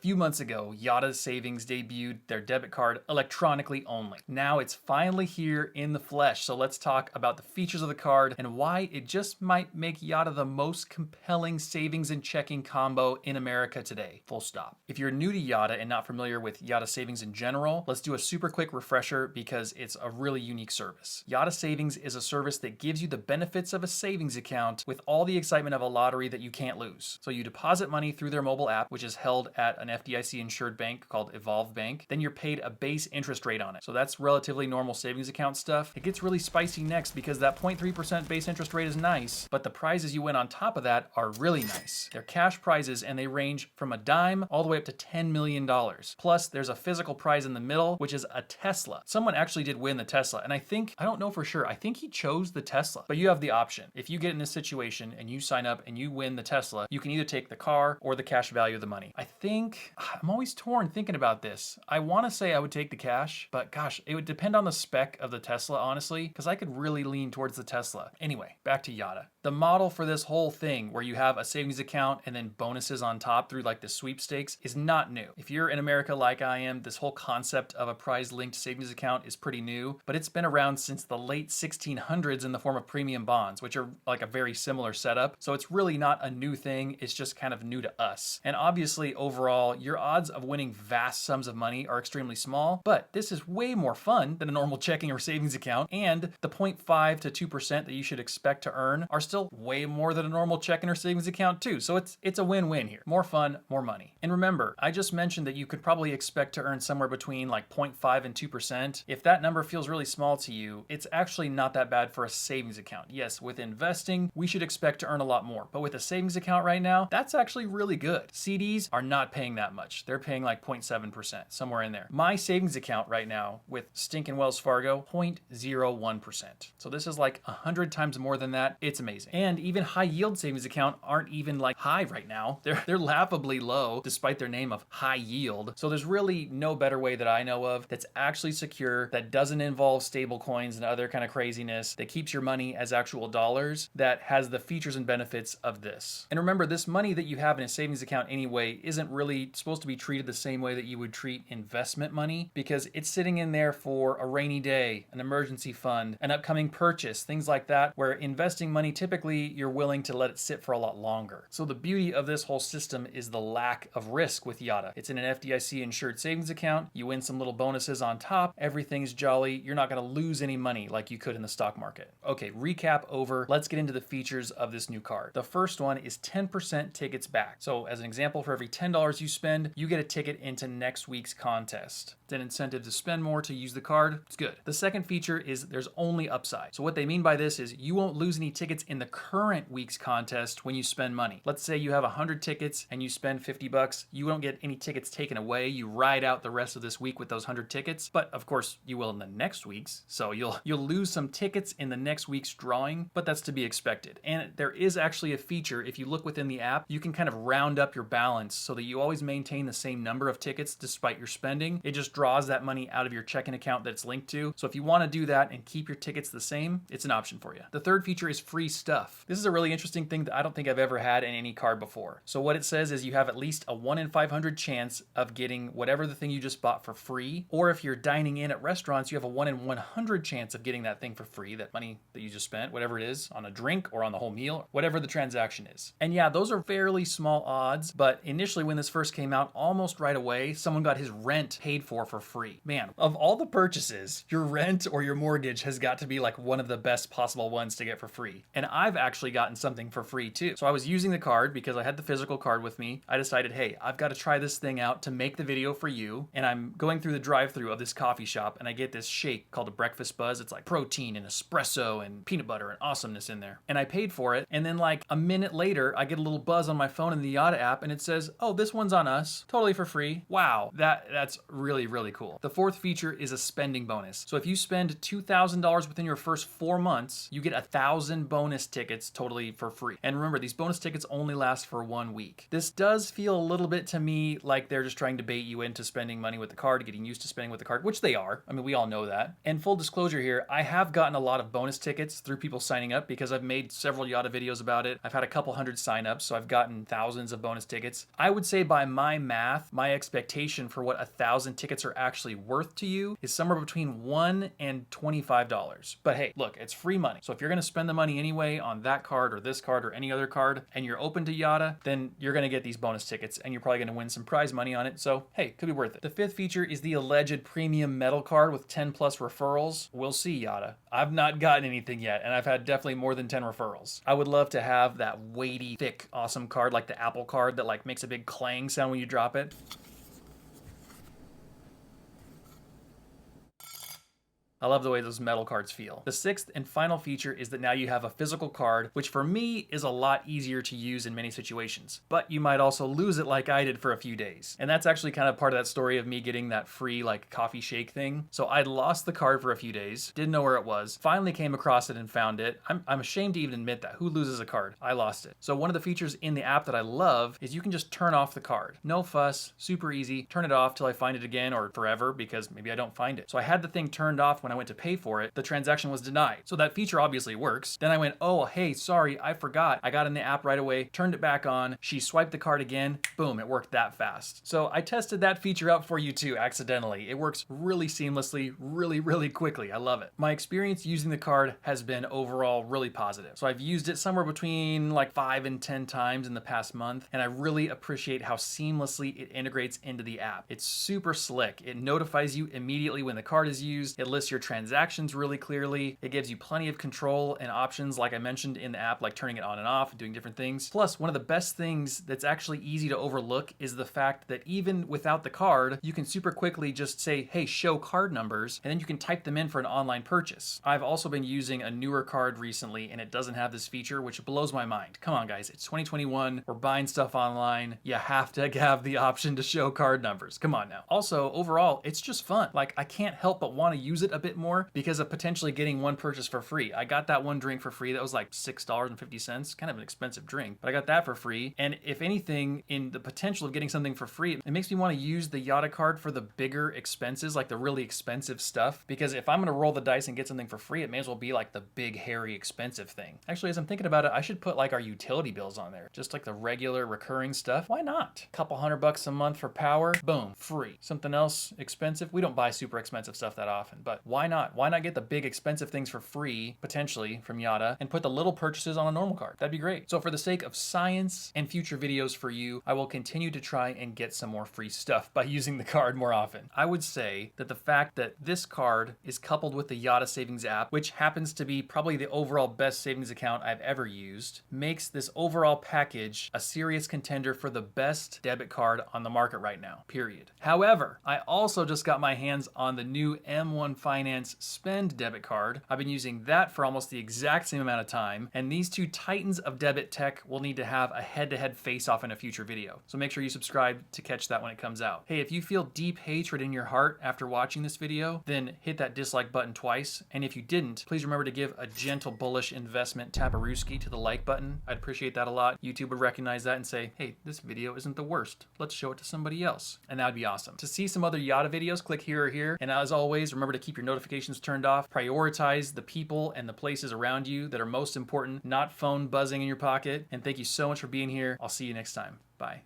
few months ago, Yotta Savings debuted their debit card electronically only. Now it's finally here in the flesh, so let's talk about the features of the card and why it just might make Yotta the most compelling savings and checking combo in America today. Full stop. If you're new to Yotta and not familiar with Yotta Savings in general, let's do a super quick refresher because it's a really unique service. Yotta Savings is a service that gives you the benefits of a savings account with all the excitement of a lottery that you can't lose. So you deposit money through their mobile app, which is held at an FDIC insured bank called Evolve Bank. Then you're paid a base interest rate on it. So that's relatively normal savings account stuff. It gets really spicy next because that 0.3% base interest rate is nice, but the prizes you win on top of that are really nice. They're cash prizes and they range from a dime all the way up to $10 million. Plus there's a physical prize in the middle, which is a Tesla. Someone actually did win the Tesla, and I don't know for sure, I think he chose the Tesla, but you have the option. If you get in this situation and you sign up and you win the Tesla, you can either take the car or the cash value of the money. I'm always torn thinking about this. I want to say I would take the cash, but gosh, it would depend on the spec of the Tesla, honestly, because I could really lean towards the Tesla. Anyway, back to Yotta. The model for this whole thing where you have a savings account and then bonuses on top through like the sweepstakes is not new. If you're in America like I am, this whole concept of a prize-linked savings account is pretty new, but it's been around since the late 1600s in the form of premium bonds, which are like a very similar setup. So it's really not a new thing, it's just kind of new to us. And obviously overall, your odds of winning vast sums of money are extremely small, but this is way more fun than a normal checking or savings account, and the 0.5 to 2% that you should expect to earn are still way more than a normal checking or savings account too. So it's a win-win here. More fun, more money. And remember, I just mentioned that you could probably expect to earn somewhere between like 0.5 and 2%. If that number feels really small to you, it's actually not that bad for a savings account. Yes, with investing, we should expect to earn a lot more, but with a savings account right now, that's actually really good. CDs are not paying that much. They're paying like 0.7%, somewhere in there. My savings account right now with stinking Wells Fargo, 0.01%. So this is like 100 times more than that. It's amazing. And even high yield savings account aren't even like high right now. They're laughably low despite their name of high yield. So there's really no better way that I know of that's actually secure, that doesn't involve stable coins and other kind of craziness, that keeps your money as actual dollars, that has the features and benefits of this. And remember, this money that you have in a savings account anyway isn't really supposed to be treated the same way that you would treat investment money, because it's sitting in there for a rainy day, an emergency fund, an upcoming purchase, things like that, where investing money, typically you're willing to let it sit for a lot longer. So the beauty of this whole system is the lack of risk with Yotta. It's in an FDIC insured savings account. You win some little bonuses on top. Everything's jolly. You're not going to lose any money like you could in the stock market. Okay, recap over. Let's get into the features of this new card. The first one is 10% tickets back. So as an example, for every $10 you spend, you get a ticket into next week's contest. It's an incentive to spend more to use the card. It's good. The second feature is there's only upside. So what they mean by this is you won't lose any tickets in the current week's contest when you spend money. Let's say you have 100 tickets and you spend $50. You don't get any tickets taken away. You ride out the rest of this week with those 100 tickets, but of course you will in the next week's. So you'll lose some tickets in the next week's drawing, but that's to be expected. And there is actually a feature, if you look within the app, you can kind of round up your balance so that you always maintain the same number of tickets despite your spending. It just draws that money out of your checking account that it's linked to. So if you want to do that and keep your tickets the same, it's an option for you. The third feature is free stuff. This is a really interesting thing that I don't think I've ever had in any card before. So what it says is you have at least a 1 in 500 chance of getting whatever the thing you just bought for free. Or if you're dining in at restaurants, you have a 1 in 100 chance of getting that thing for free, that money that you just spent, whatever it is, on a drink or on the whole meal, whatever the transaction is. And yeah, those are fairly small odds, but initially when this first came out, almost right away, someone got his rent paid for free. Man, of all the purchases, your rent or your mortgage has got to be like one of the best possible ones to get for free. And I've actually gotten something for free too. So I was using the card because I had the physical card with me. I decided, hey, I've got to try this thing out to make the video for you. And I'm going through the drive-thru of this coffee shop and I get this shake called a breakfast buzz. It's like protein and espresso and peanut butter and awesomeness in there. And I paid for it. And then like a minute later, I get a little buzz on my phone in the Yotta app and it says, oh, this one's on us, totally for free. Wow, that's really, really cool. The fourth feature is a spending bonus. So if you spend $2,000 within your first 4 months, you get 1,000 bonus tickets totally for free. And remember, these bonus tickets only last for 1 week. This does feel a little bit to me like they're just trying to bait you into spending money with the card, getting used to spending with the card, which they are. I mean, we all know that. And full disclosure here, I have gotten a lot of bonus tickets through people signing up because I've made several Yotta videos about it. I've had a couple hundred signups, so I've gotten thousands of bonus tickets. I would say by my math, my expectation for what 1,000 tickets are actually worth to you is somewhere between $1 and $25. But hey, look, it's free money. So if you're gonna spend the money anyway on that card or this card or any other card, and you're open to Yotta, then you're gonna get these bonus tickets and you're probably gonna win some prize money on it. So hey, could be worth it. The fifth feature is the alleged premium metal card with 10 plus referrals. We'll see, Yotta. I've not gotten anything yet, and I've had definitely more than 10 referrals. I would love to have that weighty, thick, awesome card like the Apple card that like makes a big clang sound when you drop it. I love the way those metal cards feel. The sixth and final feature is that now you have a physical card, which for me is a lot easier to use in many situations. But you might also lose it like I did for a few days. And that's actually kind of part of that story of me getting that free like coffee shake thing. So I'd lost the card for a few days, didn't know where it was, finally came across it and found it. I'm ashamed to even admit that. Who loses a card? I lost it. So one of the features in the app that I love is you can just turn off the card. No fuss, super easy. Turn it off till I find it again or forever because maybe I don't find it. So I had the thing turned off when I went to pay for it. The transaction was denied. So that feature obviously works. Then I went, oh, hey, sorry, I forgot. I got in the app right away, turned it back on. She swiped the card again. Boom, it worked that fast. So I tested that feature out for you too, accidentally. It works really seamlessly, really quickly. I love it. My experience using the card has been overall really positive. So I've used it somewhere between like 5 and 10 times in the past month, and I really appreciate how seamlessly it integrates into the app. It's super slick. It notifies you immediately when the card is used. It lists your transactions really clearly. It gives you plenty of control and options, like I mentioned in the app, like turning it on and off, doing different things. Plus, one of the best things that's actually easy to overlook is the fact that even without the card, you can super quickly just say, hey, show card numbers, and then you can type them in for an online purchase. I've also been using a newer card recently, and it doesn't have this feature, which blows my mind. Come on, guys, it's 2021. We're buying stuff online. You have to have the option to show card numbers. Come on now. Also, overall, it's just fun. Like, I can't help but want to use it a bit more because of potentially getting one purchase for free. I got that one drink for free. That was like $6.50, kind of an expensive drink, but I got that for free. And if anything, in the potential of getting something for free, it makes me want to use the Yotta card for the bigger expenses, like the really expensive stuff. Because if I'm going to roll the dice and get something for free, it may as well be like the big, hairy, expensive thing. Actually, as I'm thinking about it, I should put like our utility bills on there. Just like the regular recurring stuff. Why not? A couple $100 a month for power, boom, free. Something else expensive? We don't buy super expensive stuff that often, but why not? Why not get the big expensive things for free, potentially, from Yotta, and put the little purchases on a normal card? That'd be great. So for the sake of science and future videos for you, I will continue to try and get some more free stuff by using the card more often. I would say that the fact that this card is coupled with the Yotta Savings app, which happens to be probably the overall best savings account I've ever used, makes this overall package a serious contender for the best debit card on the market right now, period. However, I also just got my hands on the new M1 Finance Spend debit card. I've been using that for almost the exact same amount of time, and these two titans of debit tech will need to have a head-to-head face-off in a future video. So make sure you subscribe to catch that when it comes out. Hey, if you feel deep hatred in your heart after watching this video, then hit that dislike button twice. And if you didn't, please remember to give a gentle bullish investment taparooski to the like button. I'd appreciate that a lot. YouTube would recognize that and say, hey, this video isn't the worst. Let's show it to somebody else. And that would be awesome. To see some other Yotta videos, click here or here. And as always, remember to keep your notifications turned off. Prioritize the people and the places around you that are most important, not phone buzzing in your pocket. And thank you so much for being here. I'll see you next time. Bye.